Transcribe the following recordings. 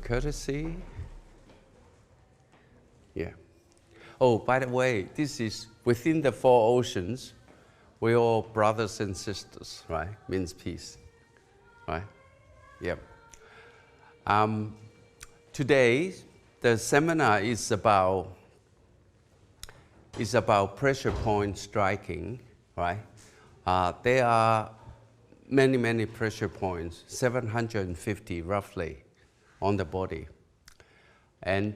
courtesy. Yeah. Oh, by the way, this is within the four oceans. We're all brothers and sisters, right? Means peace, right? Yep. Today, the seminar is about pressure point striking, right? There are many pressure points, 750 roughly, on the body. And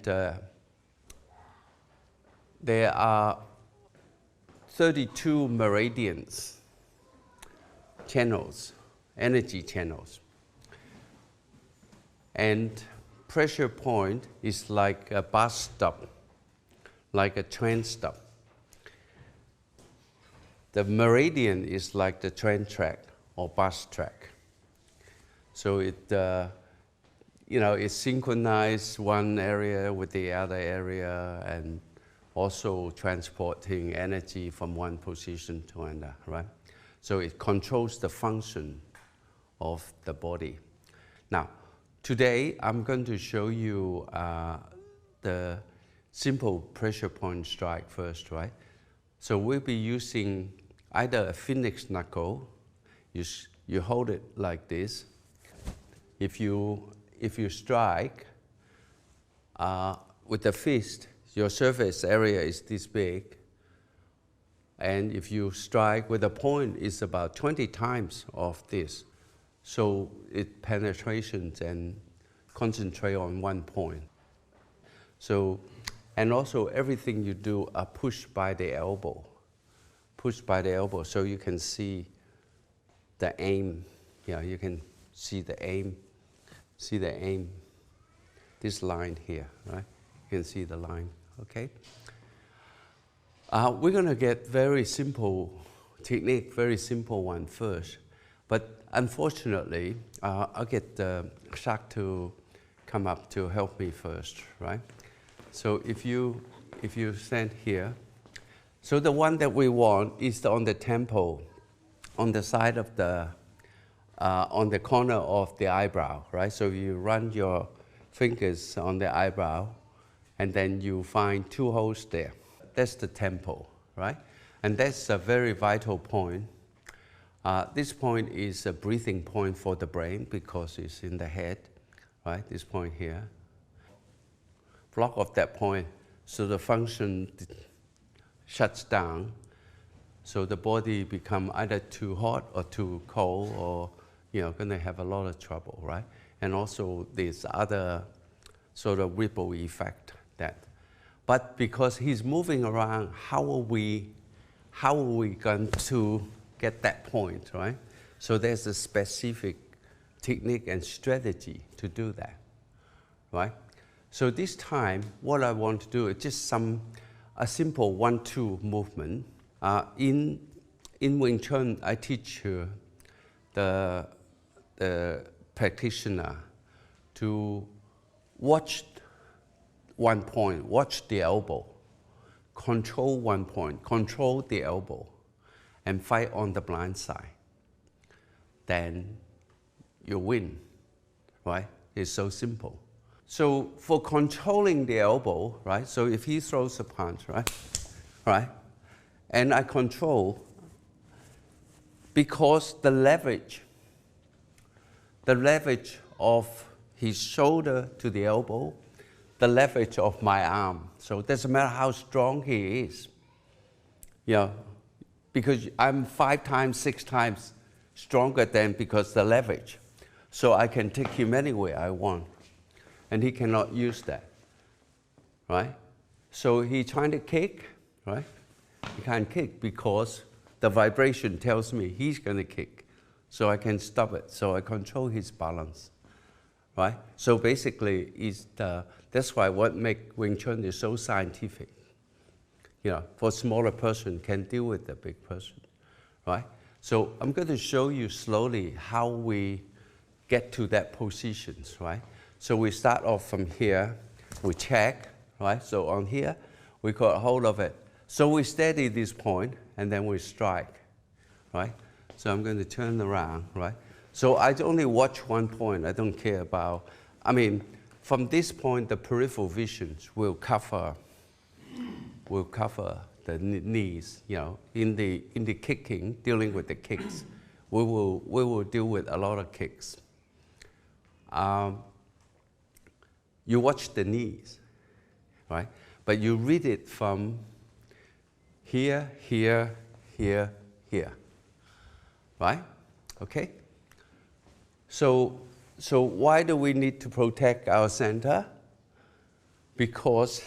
there are 32 meridians, channels, energy channels. And pressure point is like a bus stop, like a train stop. The meridian is like the train track or bus track. So it synchronizes one area with the other area and also transporting energy from one position to another, right? So it controls the function of the body. Now, today I'm going to show you the simple pressure point strike first, right? So we'll be using either a phoenix knuckle. You hold it like this. If you strike with the fist, your surface area is this big. And if you strike with a point, it's about 20 times of this. So it penetrates and concentrates on one point. So, and also everything you do are pushed by the elbow. Pushed by the elbow, so you can see the aim. Yeah, you can see the aim. See the aim. This line here, right? You can see the line, okay? We're gonna get very simple technique, very simple one first. But unfortunately, I'll get Jacques to come up to help me first, right? So if you stand here, so the one that we want is on the temple, on the side of the, on the corner of the eyebrow, right? So you run your fingers on the eyebrow, and then you find two holes there. That's the temple, right? And that's a very vital point. This point is a breathing point for the brain because it's in the head, right? This point here. Block off that point, so the function shuts down, so the body become either too hot or too cold, or going to have a lot of trouble, right? And also this other sort of ripple effect that. But because he's moving around, how are we going to get that point, right? So there's a specific technique and strategy to do that, right? So this time, what I want to do is just a simple 1-2 movement. In Wing Chun, I teach the practitioner to watch one point, watch the elbow, control one point, control the elbow, and fight on the blind side. Then you win, right? It's so simple. So for controlling the elbow, right? So if he throws a punch, right? And I control, because the leverage of his shoulder to the elbow, the leverage of my arm. So it doesn't matter how strong he is, because I'm 5 times, 6 times stronger than because the leverage. So I can take him anywhere I want. And he cannot use that, right? So he's trying to kick, right? He can't kick because the vibration tells me he's going to kick. So I can stop it. So I control his balance, right? So basically, that's why what makes Wing Chun is so scientific. For a smaller person can deal with a big person, right? So I'm going to show you slowly how we get to that positions, right? So we start off from here, we check, right? So on here, we got hold of it. So we steady this point, and then we strike, right? So I'm going to turn around, right? So I only watch one point. I don't care about, From this point, the peripheral visions will cover the knees. You know, in the kicking, dealing with the kicks, we will deal with a lot of kicks. You watch the knees, right? But you read it from here, here, here, here, right? Okay? So why do we need to protect our center? Because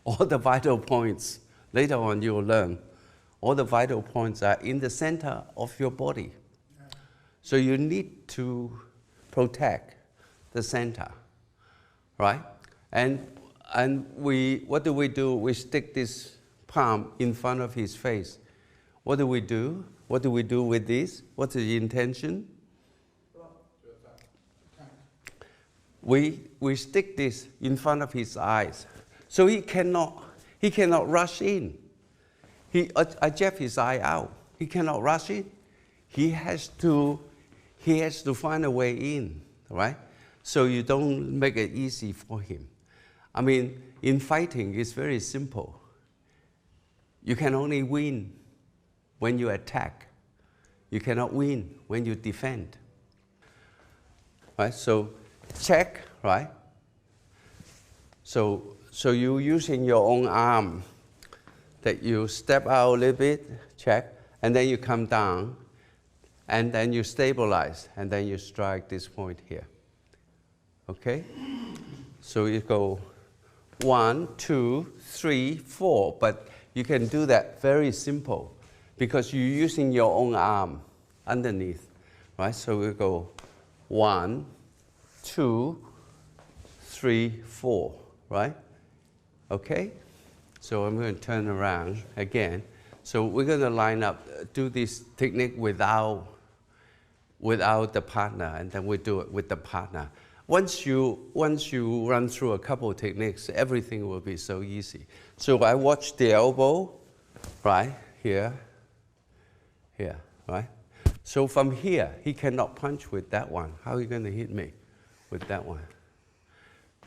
all the vital points, later on you will learn, all the vital points are in the center of your body. So you need to protect the center, right? And what do? We stick this palm in front of his face. What do we do? What do we do with this? What's the intention? We stick this in front of his eyes, so he cannot rush in. I jab his eye out. He cannot rush in. He has to find a way in, right? So you don't make it easy for him. I mean, in fighting, it's very simple. You can only win when you attack. You cannot win when you defend. Right? So check, right? So you're using your own arm, that you step out a little bit, check, and then you come down, and then you stabilize, and then you strike this point here. Okay? So you go 1, 2, 3, 4, but you can do that very simple because you're using your own arm underneath, right? So we go 1, 2, 3, 4, right? Okay? So I'm going to turn around again. So we're going to line up, do this technique without the partner, and then we do it with the partner. Once you run through a couple of techniques, everything will be so easy. So I watch the elbow, right, here, right? So from here, he cannot punch with that one. How are you going to hit me with that one?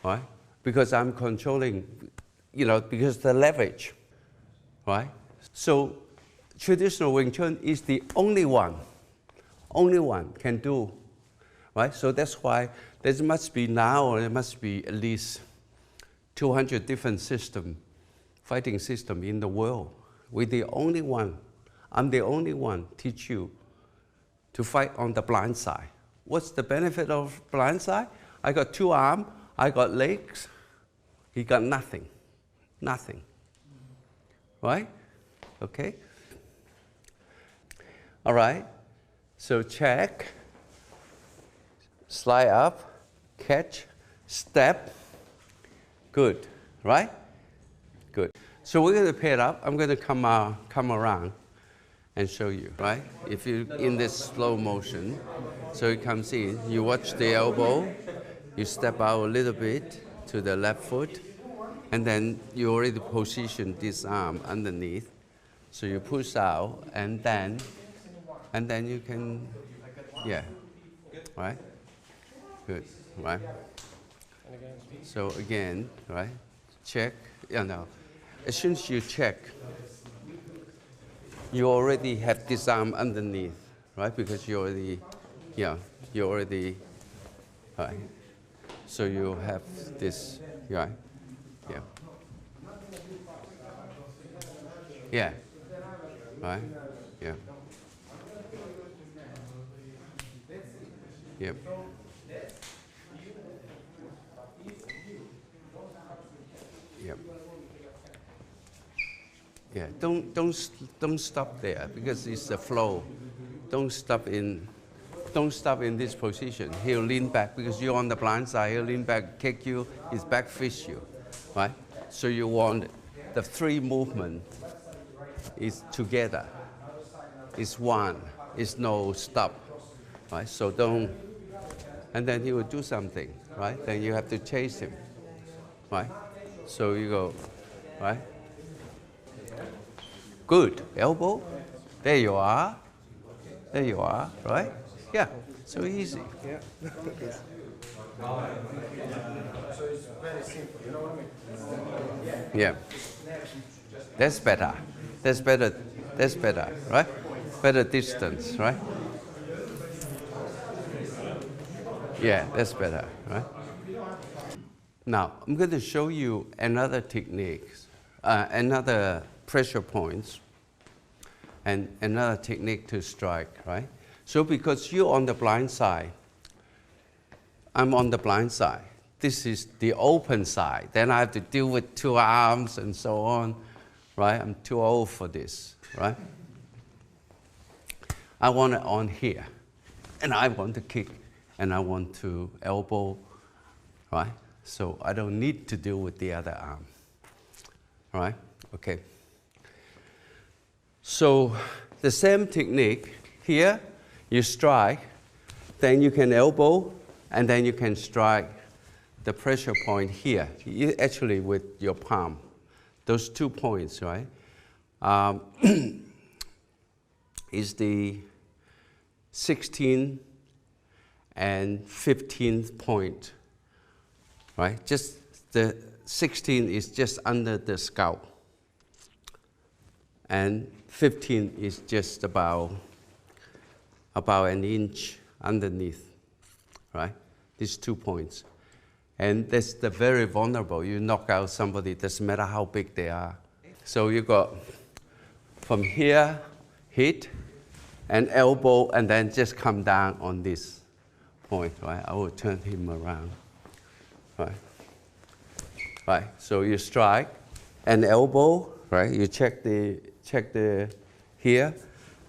Right? Because I'm controlling, because the leverage, right? So traditional Wing Chun is the only one can do, right? So that's why there must be at least 200 different fighting system in the world. We're the only one. I'm the only one teach you to fight on the blind side. What's the benefit of blind side? I got 2 arms, I got legs. He got nothing. Nothing. Right? Okay? All right. So check, slide up, catch, step. Good, right? Good. So we're going to pair it up. I'm going to come around and show you, right? If you in this slow motion, so it comes in, you watch the elbow, you step out a little bit to the left foot, and then you already position this arm underneath. So you push out, and then you can, right? Good, right? So again, right? Check, as soon as you check, you already have this arm underneath, right? Because you already, right? So you have this, right? Yeah. Yeah. Right? Yeah. Yep. Yep. Yeah. Don't stop there because it's a flow. Don't stop in this position. He'll lean back because you're on the blind side. He'll lean back, kick you, his back fist you, right? So you want the 3 movement is together. It's one. It's no stop, right? So don't. And then he will do something, right? Then you have to chase him, right? So you go, right? Good. Elbow. There you are. There you are, right? Yeah. So easy. Yeah. So it's very simple, you know what I mean? Yeah. That's better. That's better. That's better, right? Better distance, right? Yeah, that's better, right? Now, I'm going to show you another technique, another pressure points, and another technique to strike, right? So because you're on the blind side, I'm on the blind side. This is the open side. Then I have to deal with two arms and so on, right? I'm too old for this, right? I want it on here, and I want to kick, and I want to elbow, right? So I don't need to deal with the other arm, right? Okay. So the same technique here, you strike, then you can elbow, and then you can strike the pressure point here, actually with your palm. Those 2 points, right? Is the 16th and 15th point, right? Just the 16 is just under the scalp, and 15 is just about an inch underneath, right? These 2 points. And that's the very vulnerable. You knock out somebody, doesn't matter how big they are. So you got from here, hit, and elbow, and then just come down on this point, right? I will turn him around, right? Right, so you strike, and elbow, right? You check the here,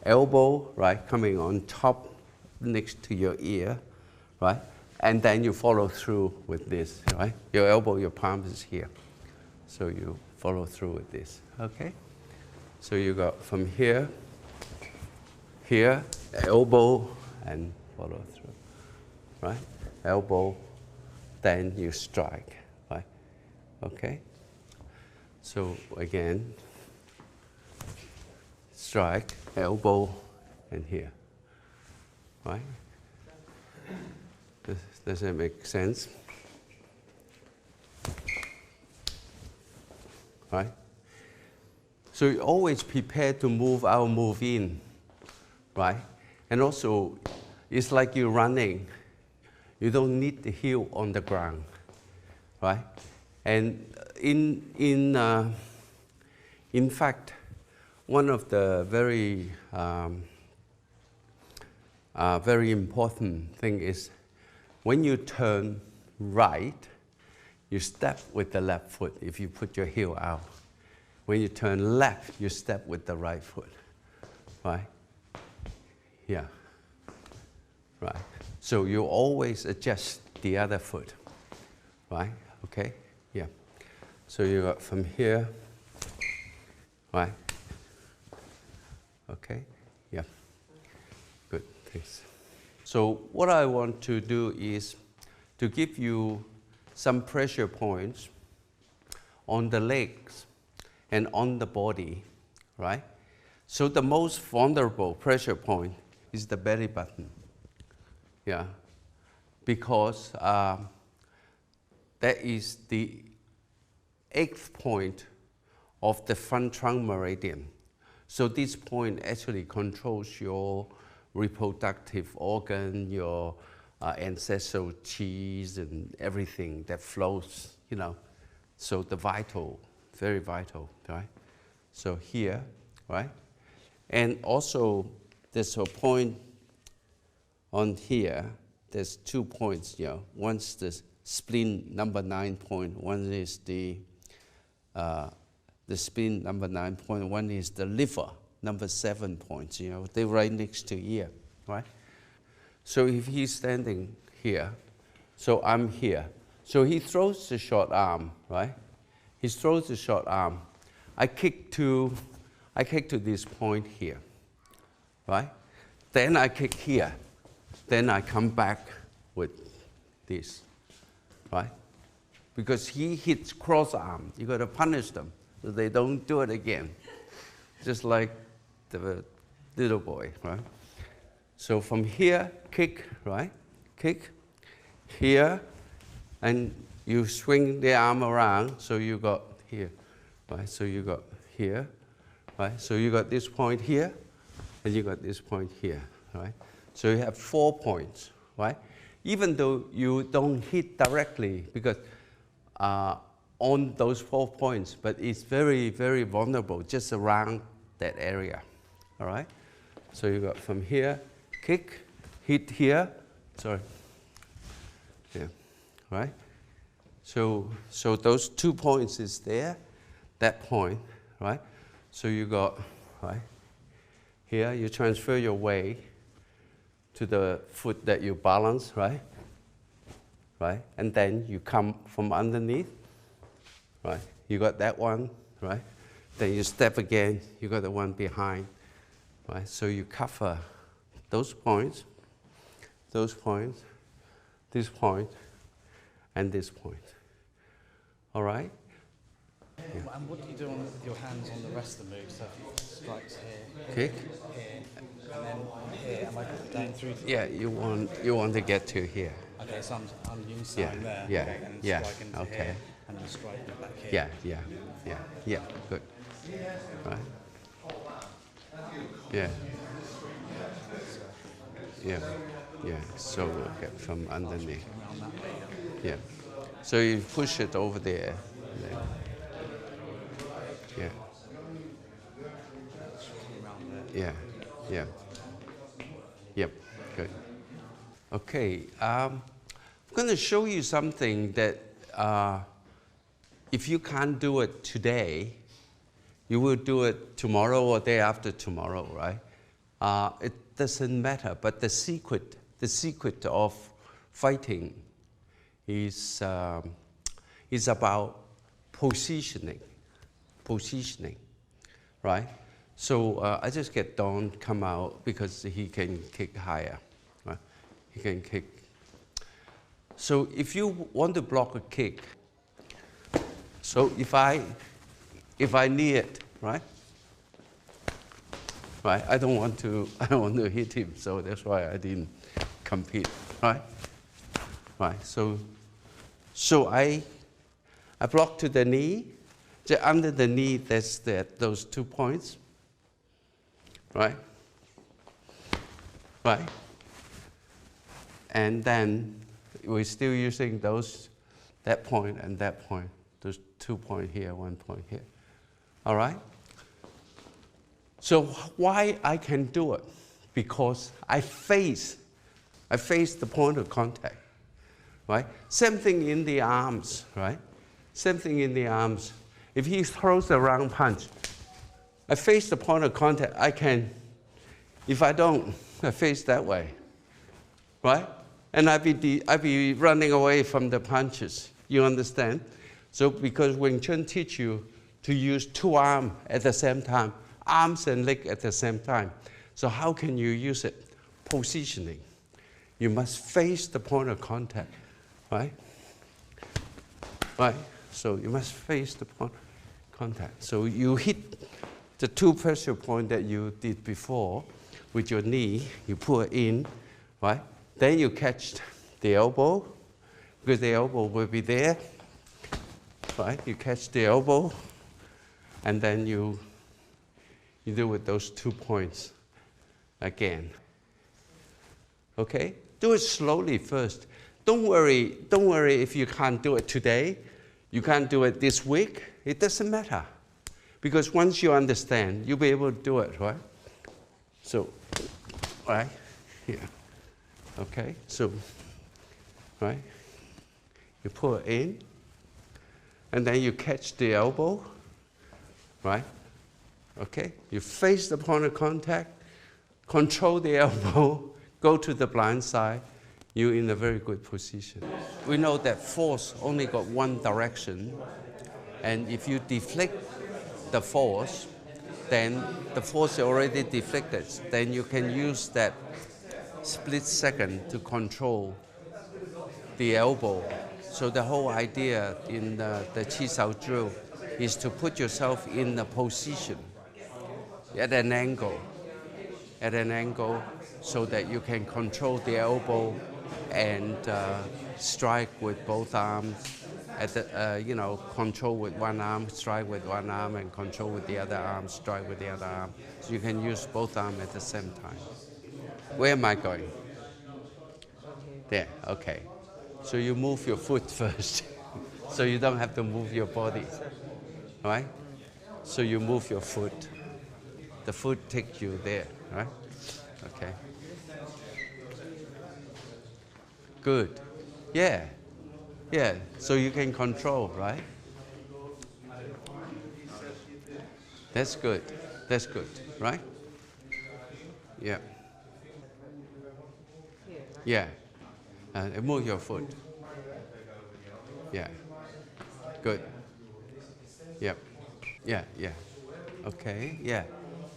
elbow, right? Coming on top next to your ear, right? And then you follow through with this, right? Your elbow, your palm is here. So you follow through with this, okay? So you got from here, here, elbow, and follow through, right? Elbow, then you strike, right? Okay? So again, strike, elbow, and here, right? Does that make sense? Right? So you always prepare to move out, move in, right? And also, it's like you're running. You don't need the heel on the ground, right? And in fact, one of the very important thing is when you turn right, you step with the left foot if you put your heel out. When you turn left, you step with the right foot, right? Yeah, right. So you always adjust the other foot, right? Okay, yeah. So you got from here, right? Okay, yeah. Good, thanks. So what I want to do is to give you some pressure points on the legs and on the body, right? So the most vulnerable pressure point is the belly button, yeah, because that is the 8th point of the front trunk meridian. So this point actually controls your reproductive organ, your ancestral cheese and everything that flows, you know. So the vital, very vital, right? So here, right? And also there's a point on here, there's 2 points, you know. One's the spleen number 9 point, one is the spleen number 9 point, one is the liver number 7 points, you know, they're right next to here, right? So if he's standing here, so I'm here. So he throws the short arm, right? He throws the short arm. I kick to this point here, right? Then I kick here. Then I come back with this, right? Because he hits cross arm. You got to punish them so they don't do it again. Just like the little boy, right? So from here, kick, right? Kick. Here, And you swing the arm around, so you got here, right? So you got here, right? So you got this point here, and you got this point here, right? So you have 4 points, right? Even though you don't hit directly, because on those 4 points, but it's very, very vulnerable just around that area, all right? So you got from here, kick, hit here, sorry, yeah, right? So those 2 points is there, that point, right? So you got, right, here you transfer your weight to the foot that you balance, right? Right, and then you come from underneath, right? You got that one, right? Then you step again, you got the one behind, right? So you cover those points, this point, and this point. All right? Yeah. And what do you do with your hands on the rest of the move? So if you strikes here, Kick. here, and then here, am I going through? Yeah, you want to get to here. Okay, so I'm inside there. Yeah, okay, and yeah, strike into okay. here, and then strike back here. Yeah, good. Right. Yeah. So get from underneath. Around that way. Yeah. So you push it over there. Yeah. Around there. Yeah. Yep. Good. Okay. I'm going to show you something that if you can't do it today, you will do it tomorrow or day after tomorrow, right? It doesn't matter. But the secret of fighting is about positioning, right? So I just get Don come out because he can kick higher, right? He can kick. So if you want to block a kick, so if I knee it, right? Right, I don't want to hit him, so that's why I didn't compete, right? Right, so I block to the knee. Just under the knee, that's those 2 points, right? Right. And then we're still using that point and that point, those 2 points here, 1 point here. All right? So why I can do it? Because I face the point of contact, right? Same thing in the arms, right? Same thing in the arms. If he throws a round punch, I face the point of contact. I can, if I don't, I face that way, right? And I'd be running away from the punches. You understand? So because Wing Chun teach you to use 2 arms at the same time, arms and leg at the same time. So how can you use it? Positioning. You must face the point of contact, right? Right? So you must face the point of contact. So you hit the 2 pressure points that you did before with your knee, you pull it in, right? Then you catch the elbow, because the elbow will be there, right? You catch the elbow, and then you do with those 2 points again. Okay? Do it slowly first. Don't worry if you can't do it today, you can't do it this week. It doesn't matter. Because once you understand, you'll be able to do it, right? So, right here. Okay? So, right? You pull it in, and then you catch the elbow, right? Okay? You face the point of contact, control the elbow, go to the blind side, you're in a very good position. We know that force only got one direction, and if you deflect the force, then the force is already deflected. Then you can use that split second to control the elbow. So the whole idea in the Chi Sao drill is to put yourself in a position at an angle, so that you can control the elbow and strike with both arms. At the, control with one arm, strike with one arm, and control with the other arm, strike with the other arm. So you can use both arms at the same time. Where am I going? There, okay. So you move your foot first, so you don't have to move your body, right? So you move your foot. The foot takes you there, right? Okay. Good. Yeah. Yeah. So you can control, right? That's good. That's good, right? Yeah. Yeah. Move your foot. Yeah. Good. Yep. Yeah, yeah. Okay, yeah.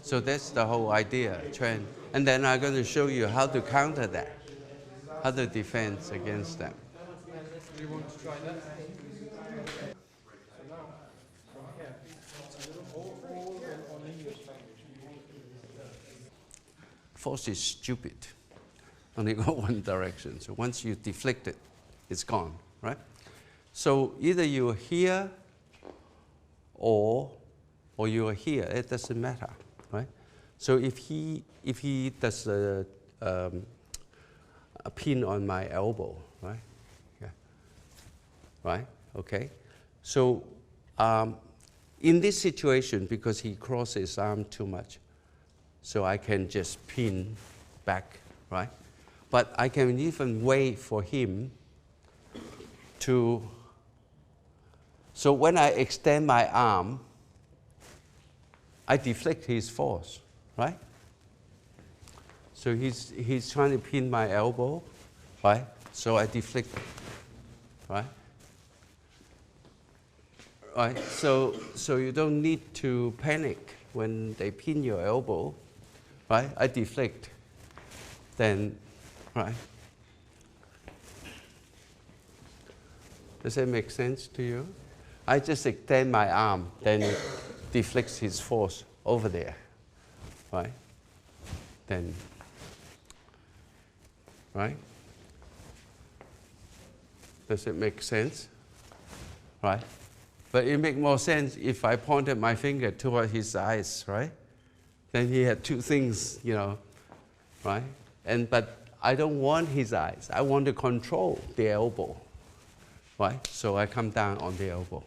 So that's the whole idea, trend. And then I'm going to show you how to counter that, how to defend against that. Do you want to try that? So now, from here, it's a little all on English language. Force is stupid. Only go one direction. So once you deflect it, it's gone, right? So either you're here or you're here. It doesn't matter, right? So if he does a pin on my elbow, right? Yeah. Right? Okay. So in this situation, because he crosses his arm too much, so I can just pin back, right? But I can even wait for him to. So when I extend my arm, I deflect his force, right? So he's trying to pin my elbow, right? So I deflect, right? Right. So you don't need to panic when they pin your elbow, right? I deflect, then, right? Does that make sense to you? I just extend my arm, then it deflects his force over there, right? Then, right? Does it make sense? Right? But it makes more sense if I pointed my finger toward his eyes, right? Then he had two things, right? But I don't want his eyes. I want to control the elbow, right? So I come down on the elbow.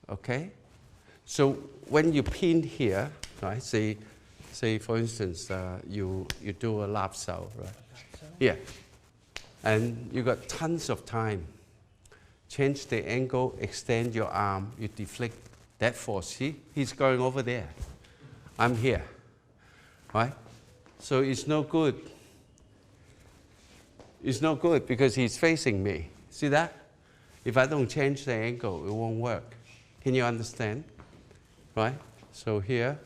Okay? So when you pin here, right? Say for instance, you do a lap sau, right? Yeah. And you got tons of time. Change the angle, extend your arm, you deflect that force. See, he's going over there. I'm here, right? So it's no good. It's no good because he's facing me. See that? If I don't change the angle, it won't work. Can you understand? Right? So here,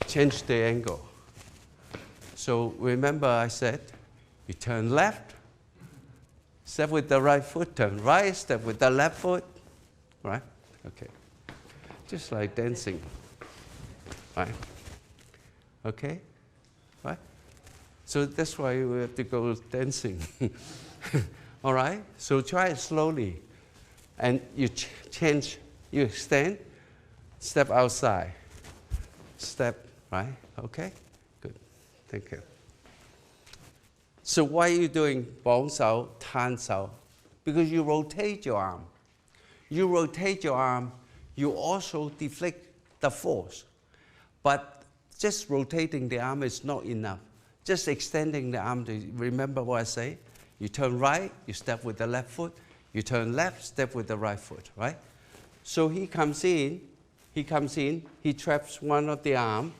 change the angle. So remember I said, you turn left, step with the right foot, turn right, step with the left foot, right? Okay. Just like dancing, right? Okay? Right? So that's why we have to go dancing. All right? So try it slowly. And you change, you extend, step outside, step, right? Okay? Good. Thank you. So why are you doing bong sau, tan sau? Because you rotate your arm. You rotate your arm, you also deflect the force. But just rotating the arm is not enough. Just extending the arm, remember what I say? You turn right, you step with the left foot. You turn left, step with the right foot, right? So he comes in, he traps one of the arm.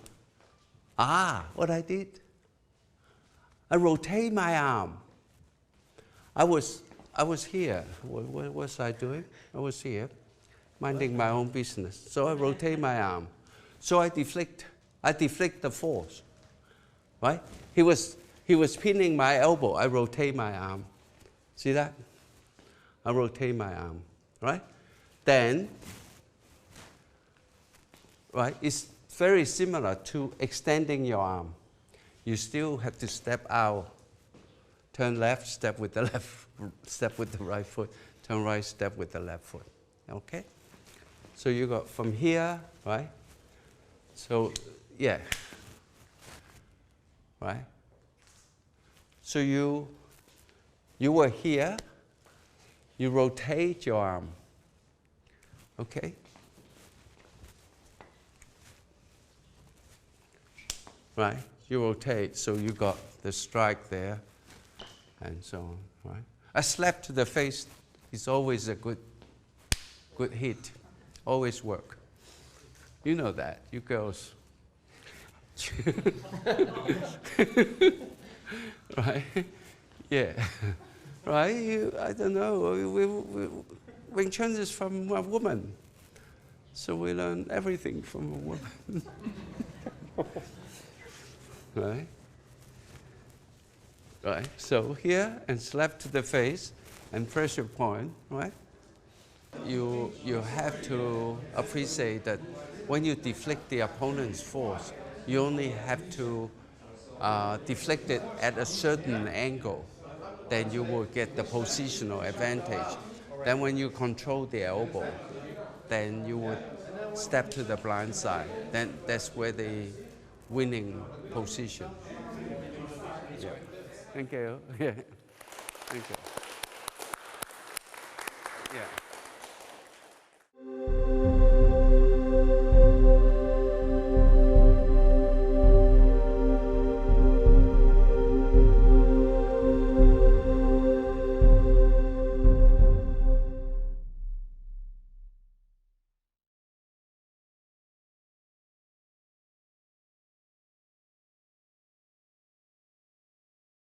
What I did? I rotate my arm. I was here. What was I doing? I was here, minding my own business. So I rotate my arm. So I deflect the force, right? He was pinning my elbow. I rotate my arm. See that? I rotate my arm, right? Then, right, it's very similar to extending your arm. You still have to step out Turn left, step with the left, step with the right foot. Turn right, step with the left foot. Okay? So you got from here, right? So, yeah. Right? So you were here, you rotate your arm. Okay? Right? You rotate, so you got the strike there, and so on, right? A slap to the face is always a good hit. Always work. You know that, you girls. Right? Yeah. Right? I don't know. Wing Chun is from a woman. So we learn everything from a woman. Right? Right? So here, and slap to the face, and pressure point, right? You have to appreciate that when you deflect the opponent's force, you only have to deflect it at a certain angle. Then you will get the positional advantage. Then when you control the elbow, then you would step to the blind side. Then that's where the winning position. Yeah. Thank you. Yeah. Thank you. Yeah.